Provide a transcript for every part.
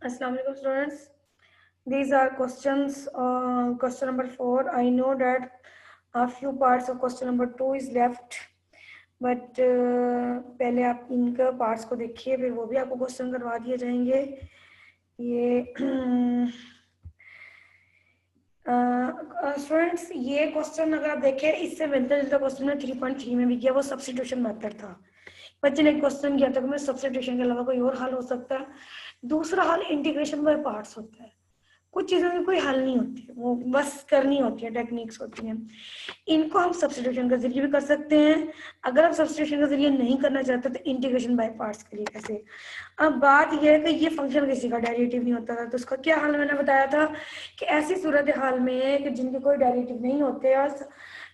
Assalamu alaikum students. These are questions. Question number 4. I know that a few parts of question number 2 is left, but पहले आप इनका parts को देखिए, फिर वो भी आपको क्वेश्चन करवा दिए जाएंगे. ये स्टूडेंट्स ये क्वेश्चन अगर आप देखें इससे मिलता जुलता क्वेश्चन में 3.3 में भी किया, वो सब्स्टिट्यूशन मेथड था. बच्चे ने क्वेश्चन किया था कि मैं सब्स्टिट्यूशन के अलावा कोई और हल हो सकता है. दूसरा हल इंटीग्रेशन बाय पार्ट्स होता है. कुछ चीज़ों में कोई हल नहीं होती है, वो बस करनी होती है, टेक्निक्स होती हैं. इनको हम सब्स्टिट्यूशन के जरिए भी कर सकते हैं. अगर आप सब्स्टिट्यूशन के जरिए नहीं करना चाहते तो इंटीग्रेशन बाय पार्ट्स के लिए कैसे. अब बात यह है कि ये फंक्शन किसी का डेरिवेटिव नहीं होता था, तो उसका क्या हल मैंने बताया था कि ऐसी सूरत हाल में कि जिनके कोई डेरिवेटिव नहीं होते और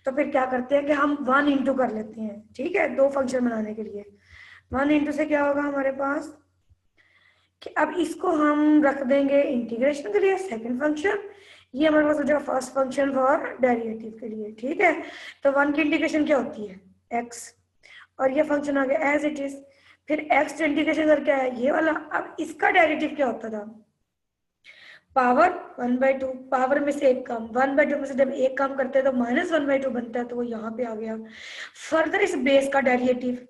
तो फिर क्या करते हैं कि हम 1 इंटू कर लेते हैं. ठीक है, दो फंक्शन बनाने के लिए 1 इंटू से क्या होगा हमारे पास कि अब इसको हम रख देंगे इंटीग्रेशन के लिए सेकंड फंक्शन. ये हमारे पास हो जाएगा फर्स्ट फंक्शन फॉर डेरिवेटिव के लिए. ठीक है, तो 1 की इंटीग्रेशन क्या होती है x, और ये फंक्शन आ गया एज इट इज. फिर x इंटीग्रेशन करके आया ये वाला. अब इसका डेरिवेटिव क्या होता था, पावर 1/2. पावर में से एक कम, 1/2 में से जब एक कम करते हैं तो -1/2 बनता है, तो वो यहाँ पे आ गया. फर्दर इस बेस का डेरिवेटिव,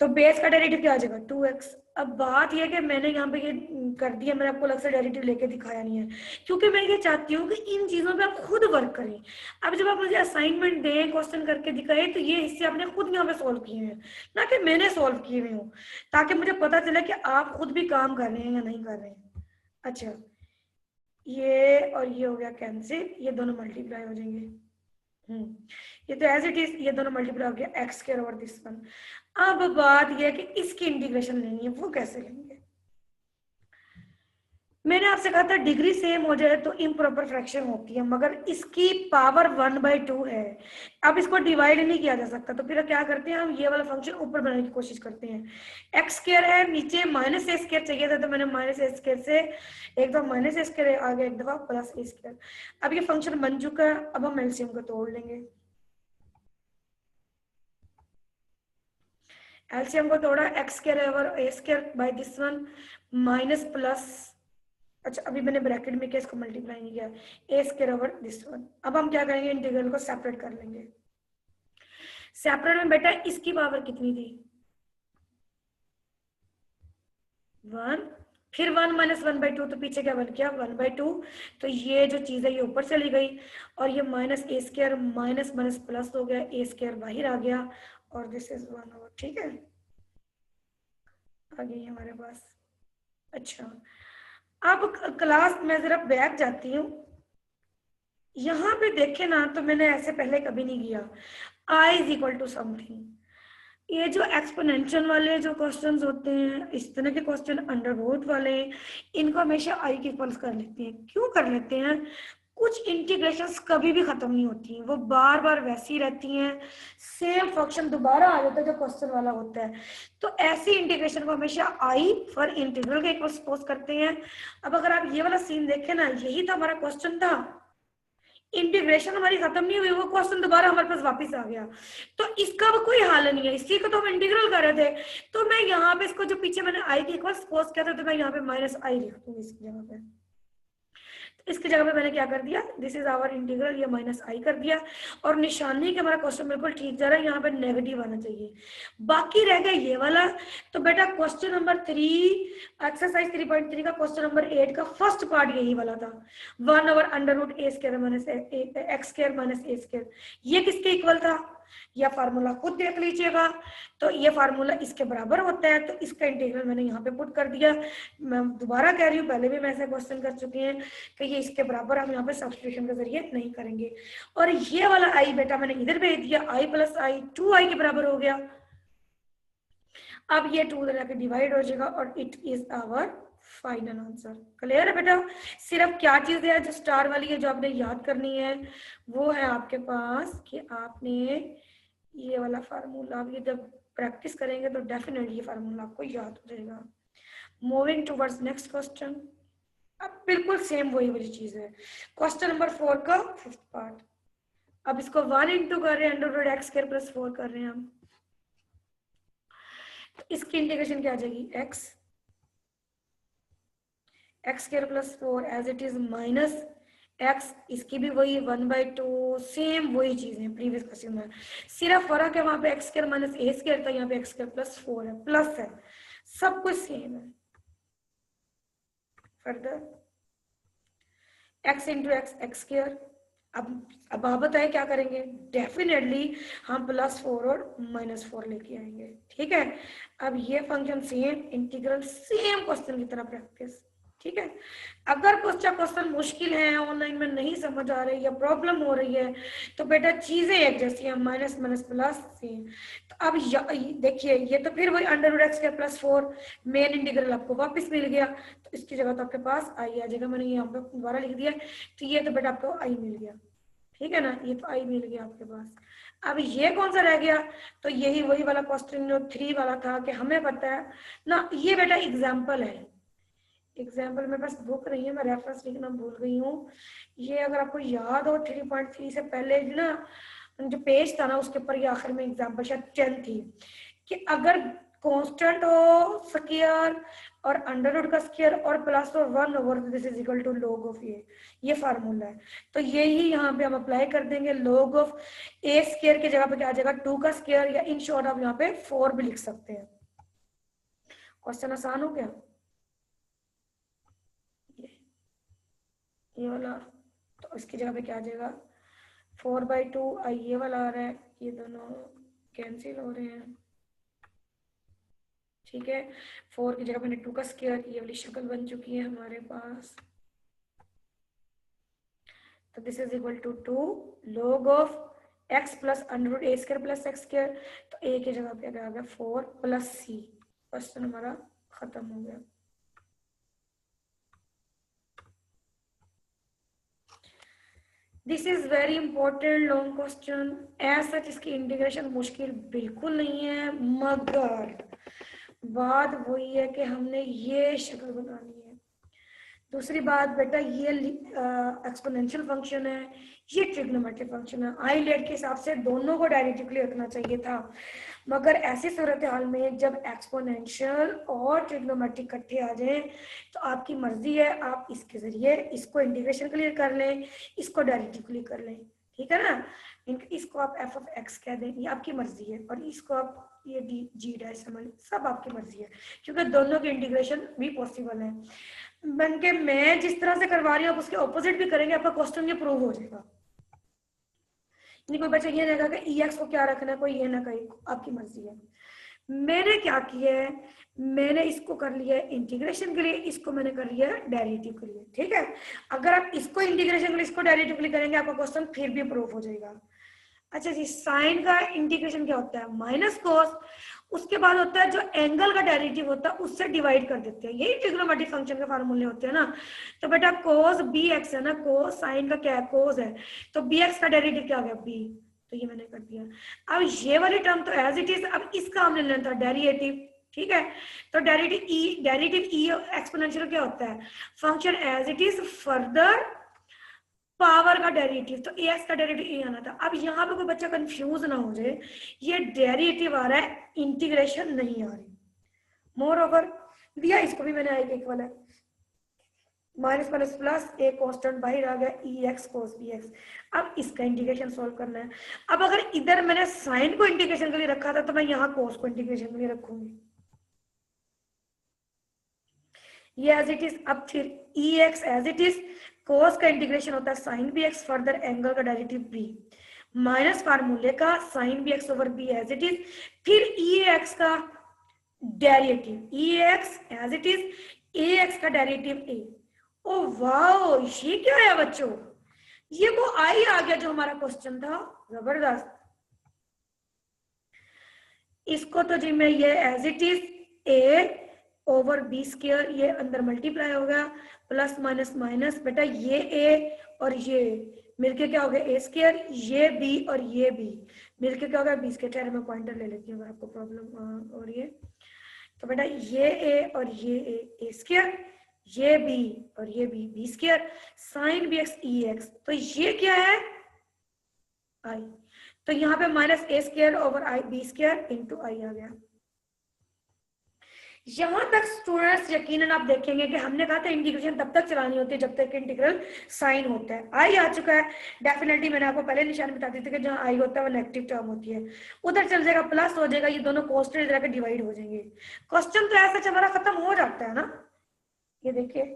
तो बेस का डेरिवेटिव क्या आ जाएगा 2x. अब बात यह है कि मैंने यहाँ पे ये कर दिया, मैंने आपको अलग से डेरिवेटिव लेके दिखाया नहीं है, क्योंकि मैं ये चाहती हूँ कि इन चीजों पे आप खुद वर्क करें. अब जब आप मुझे असाइनमेंट दें, क्वेश्चन करके दिखाए, तो ये हिस्से आपने खुद यहाँ पे सॉल्व किए हैं, ना कि मैंने सॉल्व किए हुए हूँ, ताकि मुझे पता चले कि आप खुद भी काम कर रहे हैं या नहीं कर रहे हैं. अच्छा, ये और ये हो गया कैंसिल, ये दोनों मल्टीप्लाई हो जाएंगे. ये तो एज इट इज, ये दोनों मल्टीप्लाई हो गया x square over this one. अब बात ये है कि इसकी इंटीग्रेशन लेनी है, वो कैसे लेंगे. मैंने आपसे कहा था डिग्री सेम हो जाए तो इम्प्रॉपर फ्रैक्शन होती है, मगर इसकी पावर 1/2 है. अब इसको डिवाइड नहीं किया जा सकता, तो फिर क्या करते हैं हम, ये वाला फंक्शन ऊपर बनाने की कोशिश करते हैं. एक्स स्क्वायर है, नीचे माइनस ए स्क्वायर चाहिए था, तो मैंने माइनस ए स्क्वायर से एक दफा माइनस ए स्क्वायर आ गया, एक दफा प्लस ए स्क्वायर. अब ये फंक्शन बन चुका है, अब हम एलसीएम को तोड़ लेंगे. एलसीएम को तोड़ा, x square over A square by this one minus plus, अच्छा अभी मैंने ब्रैकेट में किया, इसको मल्टीप्लाई नहीं किया, ए स्क्वायर ओवर दिस वन. अब हम क्या करेंगे, इंटीग्रल को सेपरेट कर लेंगे. सेपरेट में बेटा इसकी पावर कितनी थी 1, फिर 1 माइनस 1/2, तो पीछे क्या बन गया 1/2. तो ये जो चीज है ये ऊपर चली गई, और ये minus A square minus minus plus हो गया, ए स्क्वायर बाहर आ गया, और दिस इज 1 ओवर. ठीक है, आ गई हमारे पास. अच्छा, अब क्लास में जरा बैक जाती हूँ. यहाँ पे देखे ना, तो मैंने ऐसे पहले कभी नहीं किया. I is equal to something. ये जो एक्सपोनेंशियल वाले जो क्वेश्चंस होते हैं, इस तरह के क्वेश्चन अंडर रूट वाले, इनको हमेशा I के इक्वल्स कर लेते हैं. क्यों कर लेते हैं, कुछ इंटीग्रेशंस कभी भी खत्म नहीं होती हैं, वो बार बार वैसी ही रहती हैं, सेम फंक्शन दोबारा आ जाता है जो क्वेश्चन वाला होता है. तो ऐसी इंटीग्रेशन को हमेशा I फॉर इंटीग्रल के इक्वल सपोज करते हैं. अब अगर आप ये वाला सीन देखें ना, यही तो हमारा क्वेश्चन था, इंटीग्रेशन हमारी खत्म नहीं हुई, वो क्वेश्चन दोबारा हमारे पास वापस आ गया. तो इसका वो कोई हल नहीं है, इसी को तो हम इंटीग्रल कर रहे थे. तो मैं यहाँ पे इसको जो पीछे मैंने आई के इक्वल सपोज किया था, तो मैं यहाँ पे माइनस आई लिख दूंगी इसकी जगह पे. इसकी जगह पे मैंने क्या कर दिया, दिस इज आवर इंटीग्रल, ये माइनस आई कर दिया, और निशानी के हमारा क्वेश्चन बिल्कुल ठीक जा रहा है, यहाँ पे नेगेटिव आना चाहिए. बाकी रह गया ये वाला. तो बेटा क्वेश्चन नंबर 3 एक्सरसाइज 3.3 का क्वेश्चन नंबर 8 का फर्स्ट पार्ट यही वाला था, 1 over under root A square minus X square minus A square. ये किसके इक्वल था, यह फार्मूला खुद देख लीजिएगा. तो ये फार्मूला इसके बराबर होता है, तो इसका इंटीग्रल मैंने यहाँ पे पुट कर दिया. मैं दोबारा कह रही हूँ, पहले भी मैं ऐसे क्वेश्चन कर चुकी हैं कि ये इसके बराबर हम यहाँ पे सब्स्टिट्यूशन के जरिए नहीं करेंगे. और ये वाला आई बेटा मैंने इधर भेज दिया, आई प्लस आई 2i के बराबर हो गया. अब ये 2 के डिवाइड हो जाएगा, और it is our final answer. Clear है बेटा. सिर्फ क्या चीज है जो स्टार वाली है, जो आपने याद करनी है, वो है आपके पास कि आपने ये वाला फार्मूला, आप ये जब प्रैक्टिस करेंगे तो डेफिनेटली ये फार्मूला आपको याद हो जाएगा. Moving towards next question. अब बिल्कुल सेम वही वाली चीज है, क्वेश्चन नंबर 4 का 5th पार्ट. अब इसको 1 इंटू कर रहे हैं, under root x square plus 4 कर रहे हैं हम. तो इसकी इंटीग्रेशन क्या आ जाएगी, x x square plus 4 as it is minus x, इसकी भी वही 1/2, सेम वही चीज है प्रीवियस क्वेश्चन में, सिर्फ फर्क है वहां पे x square minus A square था, यहाँ पे एक्स स्क्वायर प्लस 4 है, प्लस है, सब कुछ सेम है। Further x into x x square, अब आप बताएं क्या करेंगे, डेफिनेटली हम +4 और -4 लेके आएंगे, ठीक है। अब ये function same integral same question की तरह प्रैक्टिस, ठीक है। अगर क्वेश्चन मुश्किल है, ऑनलाइन में नहीं समझ आ रही है, प्रॉब्लम हो रही है, तो बेटा चीजें एक जैसी हैं, माइनस माइनस प्लस सेम। तो अब देखिए ये तो फिर वही √x² + 4 मेन इंटीग्रल आपको वापस मिल गया, तो इसकी जगह तो आपके पास आई आ जाएगा, मैंने यहाँ पे दोबारा लिख दिया, तो ये तो बेटा आपको आई मिल गया, ठीक है ना, ये तो आई मिल गया आपके पास। अब ये कौन सा रह गया, तो यही वही वाला क्वेश्चन जो 3 वाला था कि हमें पता है ना, ये बेटा एग्जाम्पल है, एग्जाम्पल में बस बुक नहीं है, मैं रेफरेंस लिखना भूल गई हूँ। ये अगर आपको याद हो 3.3 से पहले ना जो पेज था ना, उसके ऊपर ये आखिर में एग्जाम्पल शायद 10 थी, कि अगर कांस्टेंट हो स्क्वायर और √ का स्क्वायर और प्लस हो 1 this is equal to log of ये फार्मूला है। तो यही यहाँ पे हम अप्लाई कर देंगे, log ऑफ a स्क्वायर की जगह पे क्या आ जाएगा 2 का स्क्वायर, या इन शॉर्ट आप यहाँ पे 4 भी लिख सकते हैं। क्वेश्चन आसान हो गया ये वाला, तो इसकी जगह पे क्या आ जाएगा 4/2, ये वाला आ रहा है, ये दोनों कैंसिल हो रहे हैं, ठीक है। 4 की जगह मैंने 2 का स्क्वायर, ये वाली शक्ल बन चुकी है हमारे पास, तो this is equal to 2 log of x plus √a² plus x², तो a की जगह पे आ गया 4 प्लस c, क्वेश्चन हमारा खत्म हो गया। This is very important long question, as such इसकी इंटीग्रेशन मुश्किल बिल्कुल नहीं है, मगर बात वही है कि हमने ये शक्ल बनानी है। दूसरी बात बेटा, ये एक्सपोनेंशियल फंक्शन है, ये ट्रिग्नोमेट्रिक फंक्शन है, आईलेट के हिसाब से दोनों को डायरेक्टली रखना चाहिए था, मगर ऐसी सूरत हाल में जब एक्सपोनेंशियल और ट्रिग्नोमेट्रिक इकट्ठे आ जाएं तो आपकी मर्जी है, आप इसके जरिए इसको इंटीग्रेशन क्लियर कर लें, इसको डायरेक्टली कर लें, ठीक है ना। इसको आप f(x) कह दें, ये आपकी मर्जी है, और इसको आप ये g' समझ, सब आपकी मर्जी है, क्योंकि दोनों की इंटीग्रेशन भी पॉसिबल है। बन के मैं जिस तरह से करवा रही हूँ आप उसके ऑपोजिट भी करेंगे, आपका क्वेश्चन ये प्रूव हो जाएगा। नहीं कोई बच्चा ये रहेगा कि ex को क्या रखना है, कोई ये ना कहे, आपकी मर्जी है। मैंने क्या किया है, मैंने इसको कर लिया है इंटीग्रेशन के लिए, इसको मैंने कर लिया है डेरिवेटिव के लिए, ठीक है। अगर आप इसको इंटीग्रेशन के लिए इसको डेरिवेटिव के लिए करेंगे, आपका क्वेश्चन फिर भी प्रूफ हो जाएगा। अच्छा जी, साइन का इंटीग्रेशन क्या होता है, माइनस कोस, उसके बाद होता है जो एंगल का डेरिवेटिव होता है उससे डिवाइड कर देते हैं, यही ट्रिग्नोमेट्रिक फंक्शन के फार्मूले होते हैं ना। तो बेटा कोस bx है ना, कोस साइन का क्या है, कोस है, तो bx का डेरिवेटिव क्या हो गया b, तो ये मैंने कर दिया। अब ये वाली टर्म तो एज इट इज, अब इसका हमने लेना था डेरिवेटिव, ठीक है। तो डेरिवेटिव e एक्सपोनेंशियल क्या होता है, function as it is further power का डेरिवेटिव, तो ax का डेरिवेटिव ए आना था। अब यहाँ पे कोई बच्चा कंफ्यूज ना हो जाए, ये डेरिवेटिव आ रहा है, इंटीग्रेशन नहीं आ रही। मोर ओवर दिया इसको भी मैंने एक वाला माइनस माइनस प्लस, एक कांस्टेंट बाहर आ गया ex cos bx। अब इसका इंटीग्रेशन सॉल्व करना है। अब अगर इधर मैंने साइन को इंटीग्रेशन के लिए रखा था, तो मैं यहाँ cos को इंटीग्रेशन के लिए रखूंगी, ये एज इट इज। अब फिर ex as it is, cos का इंटीग्रेशन होता है sin bx, फर्दर एंगल का डेरिवेटिव b, माइनस फार्मूले का sin bx over b as it is, फिर ex का derivative ex as it is, ax का डेरिवेटिव a। ओ वाओ, ये क्या है बच्चों, ये वो आई आ गया जो हमारा क्वेश्चन था, जबरदस्त। इसको तो जी मैं ये as it is a over b square, ये अंदर मल्टीप्लाई हो गया, प्लस माइनस माइनस, बेटा ये a और ये मिलके क्या हो गया a स्क्वायर, ये b और ये b मिलके क्या हो गया b स्क्वायर। ठहर मैं पॉइंटर ले लेती हूँ अगर आपको प्रॉब्लम हो रही है। तो बेटा ये a और ये a स्क्वायर, ये b और ये b square, sine bx ex, तो ये क्या है i, तो यहाँ पे minus a square over i b square into i आ गया। यहां तक स्टूडेंट्स यकीनन आप देखेंगे कि हमने कहा था इंटीग्रेशन तब तक चलानी होती है जब तक इंटीग्रल साइन होता है। आई आ चुका है, डेफिनेटली मैंने आपको पहले निशान बता दी थी कि जहां आई होता है वो नेगेटिव टर्म होती है, उधर चल जाएगा प्लस हो जाएगा, ये दोनों कॉन्स्टेंट इधर आकर डिवाइड हो जाएंगे। क्वेश्चन तो ऐसा हमारा खत्म हो जाता है ना, ये देखिए।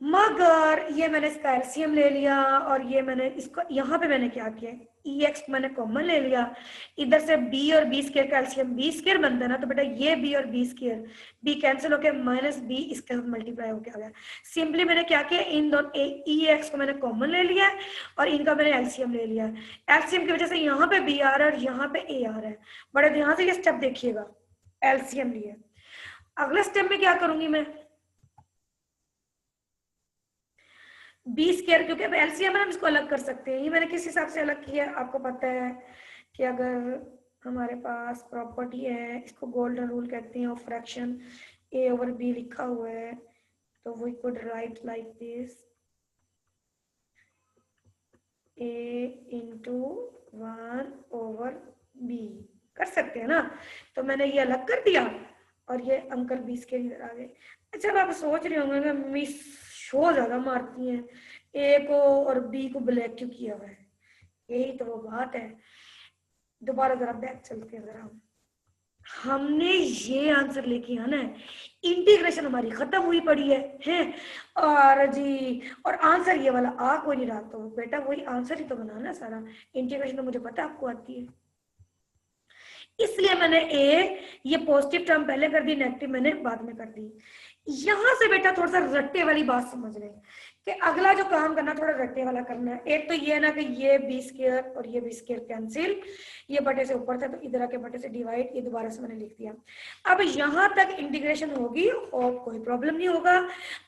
मगर ये मैंने इसका एलसीएम ले लिया और ये मैंने इसको यहाँ पे मैंने क्या किया, ई एक्स मैंने कॉमन ले लिया, इधर से बी और बी स्क्वायर का एलसीएम बी स्क्वायर बनता है ना, तो बेटा ये बी और बी स्क्वायर बी कैंसिल होके माइनस बी इसके साथ मल्टीप्लाई होके आ गया। सिंपली मैंने क्या किया, इन दोनों ई एक्स को मैंने कॉमन ले लिया और इनका मैंने एलसीएम ले लिया। एलसीएम की वजह से यहाँ पे बी आ रहा है और यहाँ पे ए आ रहा है। बड़े ध्यान से ये स्टेप देखिएगा, एलसीएम लिए। अगले स्टेप में क्या करूंगी मैं, बी स्क्वायर, क्योंकि अब एलसीएम हम इसको अलग कर सकते हैं। ये मैंने किस हिसाब से अलग किया, आपको पता है कि अगर हमारे पास प्रॉपर्टी है, इसको गोल्डन रूल कहते हैं, और फ्रैक्शन ए ओवर बी लिखा हुआ है, तो we could write like this, a into 1 over b कर सकते हैं ना। तो मैंने ये अलग कर दिया और ये अंकल बी स्क्वायर इधर आ गए। अच्छा, आप सोच रहे होंगे मिस शो ज्यादा मारती हैं, ए को और बी को ब्लैक क्यों किया हुआ है, यही तो वो बात है। दोबारा जरा बैक चलते हैं जरा, हमने ये आंसर लेके आना है, इंटीग्रेशन हमारी खत्म हुई पड़ी है और जी, और आंसर ये वाला आ कोई नहीं रहा, तो बेटा वही आंसर ही तो बनाना है सारा। इंटीग्रेशन तो मुझे पता है आपको आती है, इसलिए मैंने ए, ये पॉजिटिव टर्म पहले कर दी, नेगेटिव मैंने बाद में कर दी। यहां से बेटा थोड़ा सा रट्टे वाली बात समझ लें कि अगला जो काम करना थोड़ा रट्टे वाला करना है। एक तो ये ना कि ये बी स्क्वायर और ये बी स्क्वायर कैंसिल, ये बटे से ऊपर था तो इधर आके बटे से डिवाइड, ये दोबारा से मैंने लिख दिया। अब यहां तक इंटीग्रेशन होगी और कोई प्रॉब्लम नहीं होगा।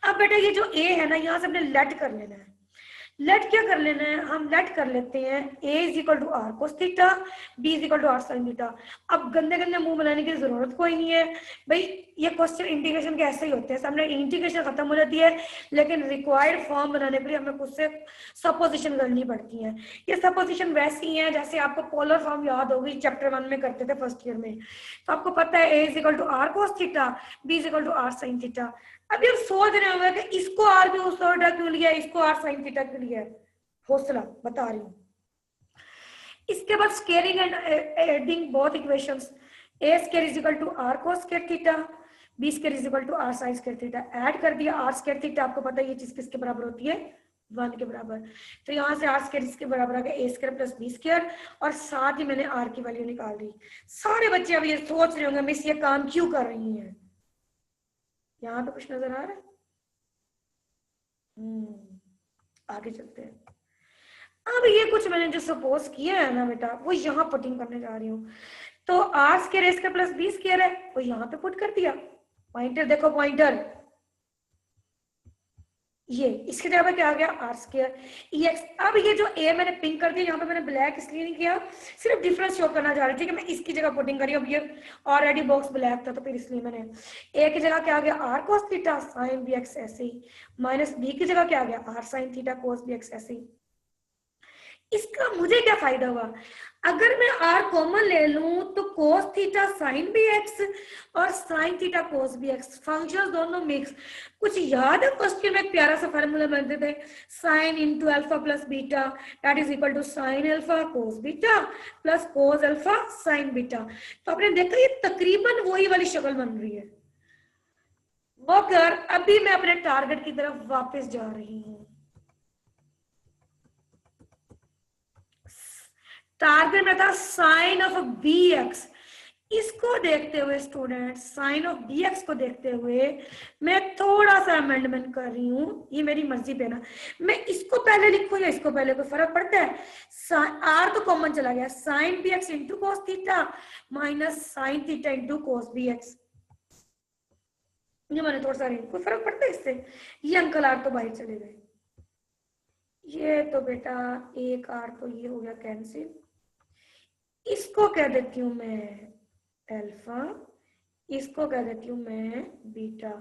अब बेटा ये जो ए है ना, यहां से हमने लेट कर लेना है। लेट क्या कर लेना है, हम लेट कर लेते हैं a is equal to r cos theta, b is equal to r sine theta. अब गंदे गंदे मुंह बनाने की जरूरत कोई नहीं है भाई, ये क्वेश्चन इंटीग्रेशन के ऐसे ही होते हैं, सामने इंटीग्रेशन खत्म हो जाती है, लेकिन रिक्वायर्ड फॉर्म बनाने के लिए हमें कुछ से सपोजिशन करनी पड़ती है। ये सपोजिशन वैसी है जैसे आपको पोलर फॉर्म याद होगी, चैप्टर 1 में करते थे फर्स्ट ईयर में, तो आपको पता है a is equal to r cos theta, b is equal to r sine theta. अभी आप सोच रहे होंगे कि इसको आर भी उस क्यों लिया, इसको आर साइन थीटा क्यों लिया, हौसला बता रही हूं। इसके बाद squaring and adding both equations, a square is equal to r cos square theta, b square is equal to r sine square theta. Add कर दिया आर स्क्वायर थीटा, आपको पता है ये चीज किसके बराबर होती है, 1 के बराबर। तो यहां से आर स्क्वायर इसके बराबर आ गया ए स्क्वायर प्लस बी स्क्वायर, और साथ ही मैंने आर की वैल्यू निकाल दी। सारे बच्चे अब ये सोच रहे होंगे मिस ये काम क्यों कर रही है, यहाँ पे कुछ नजर आ रहा है? आगे चलते हैं। अब ये कुछ मैंने जो सपोज किया है ना बेटा, वो यहाँ पुटिंग करने जा रही हूँ। तो r square a square plus B square है, वो यहाँ पे पुट कर दिया। पॉइंटर देखो, पॉइंटर ये इसकी जगह पे क्या आ गया, आर स्क्वायर एक्स। अब ये जो ए मैंने पिंक कर दिया, यहाँ पे मैंने ब्लैक इसलिए नहीं किया, सिर्फ डिफरेंस शो करना चाह रही थी कि मैं इसकी जगह पुटिंग करी। अब ये ऑलरेडी बॉक्स ब्लैक था तो फिर इसलिए मैंने ए की जगह क्या आ गया, r cos theta sine B x ऐसे ही, माइनस बी की जगह क्या आ गया, r sine theta cos B x ऐसे ही। इसका मुझे क्या फायदा हुआ, अगर मैं आर कॉमन ले लूं तो cos theta sine B X और sine theta cos B X, functions दोनों मिक्स। कुछ याद है क्वेश्चन में एक प्यारा सा फार्मूला बनते थे, sine into alpha plus beta that is equal to sine alpha cos beta plus cos alpha sine beta. तो आपने देखा ये तकरीबन वही वाली शक्ल बन रही है, मगर अभी मैं अपने टारगेट की तरफ वापस जा रही हूं। टारगेट में था साइन ऑफ बी एक्स, इसको देखते हुए student, sine of b x को देखते हुए मैं थोड़ा सा अमेंडमेंट कर रही हूं, ये मेरी मर्जी पे ना, मैं इसको पहले लिखूं या इसको पहले, कोई फर्क पड़ता है? आर तो कॉमन चला गया, sine B x into cos theta minus sine theta into cos B x, ये मैंने थोड़ा सा नहीं, कोई फर्क पड़ता है इससे? ये अंकल आर तो बाहर चले गए, ये तो बेटा एक आर तो ये हो गया कैंसिल, इसको कह देती हूं मैं अल्फा, इसको कह देती हूँ मैं बीटा।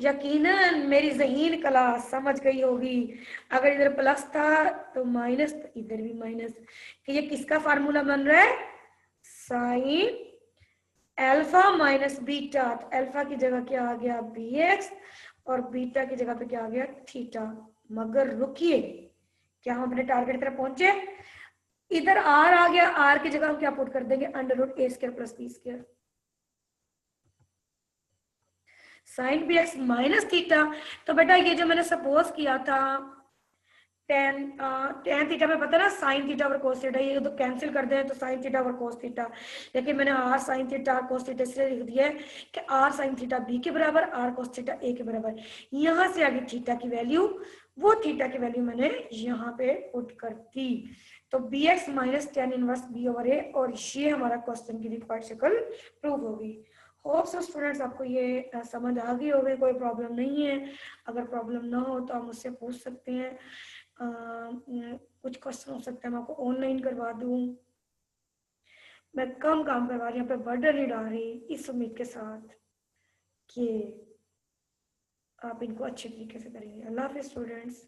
यकीनन मेरी ज़हीन क्लास समझ गई होगी, अगर इधर प्लस था तो माइनस, तो इधर भी माइनस, कि ये किसका फार्मूला बन रहा है, साइन अल्फा माइनस बीटा, तो अल्फा की जगह क्या आ गया बी एक्स और बीटा की जगह पे क्या आ गया थीटा। मगर रुकिए, क्या हम अपने टारगेट की तरफ पहुंचे? इधर आर आ गया, आर की जगह हम क्या पुट कर देंगे under root A square plus B square. Sine B X minus theta, तो बेटा ये जो मैंने सपोज किया था टेन टेन थीटा में पता ना साइन थीटा और कोस थीटा, ये तो कैंसिल कर दें तो साइन थीटा और कोस थीटा, लेकिन मैंने r sine theta cos theta इसलिए लिख दिया है कि आर साइन थीटा बी के बराबर, आर कोस थीटा ए के बराबर। यहां से आगे थीटा की वैल्यू, वो थीटा की वैल्यू मैंने यहाँ पे पुट कर दी, तो B X minus tan inverse B over A, और ये हमारा क्वेश्चन की रिक्वायर्ड शक्ल प्रूव होगी। होप सो स्टूडेंट्स आपको ये समझ आ गई होगी, कोई प्रॉब्लम नहीं है। अगर प्रॉब्लम ना हो तो आप मुझसे पूछ सकते हैं। कुछ क्वेश्चन हो सकता है मैं आपको ऑनलाइन करवा दूं। मैं कम काम करवा रही हूँ, यहाँ पे बर्डन नहीं डाल रही, इस उम्मीद के साथ कि आप इनको अच्छे तरीके से करेंगे। अल्लाह हाफिज़ स्टूडेंट्स।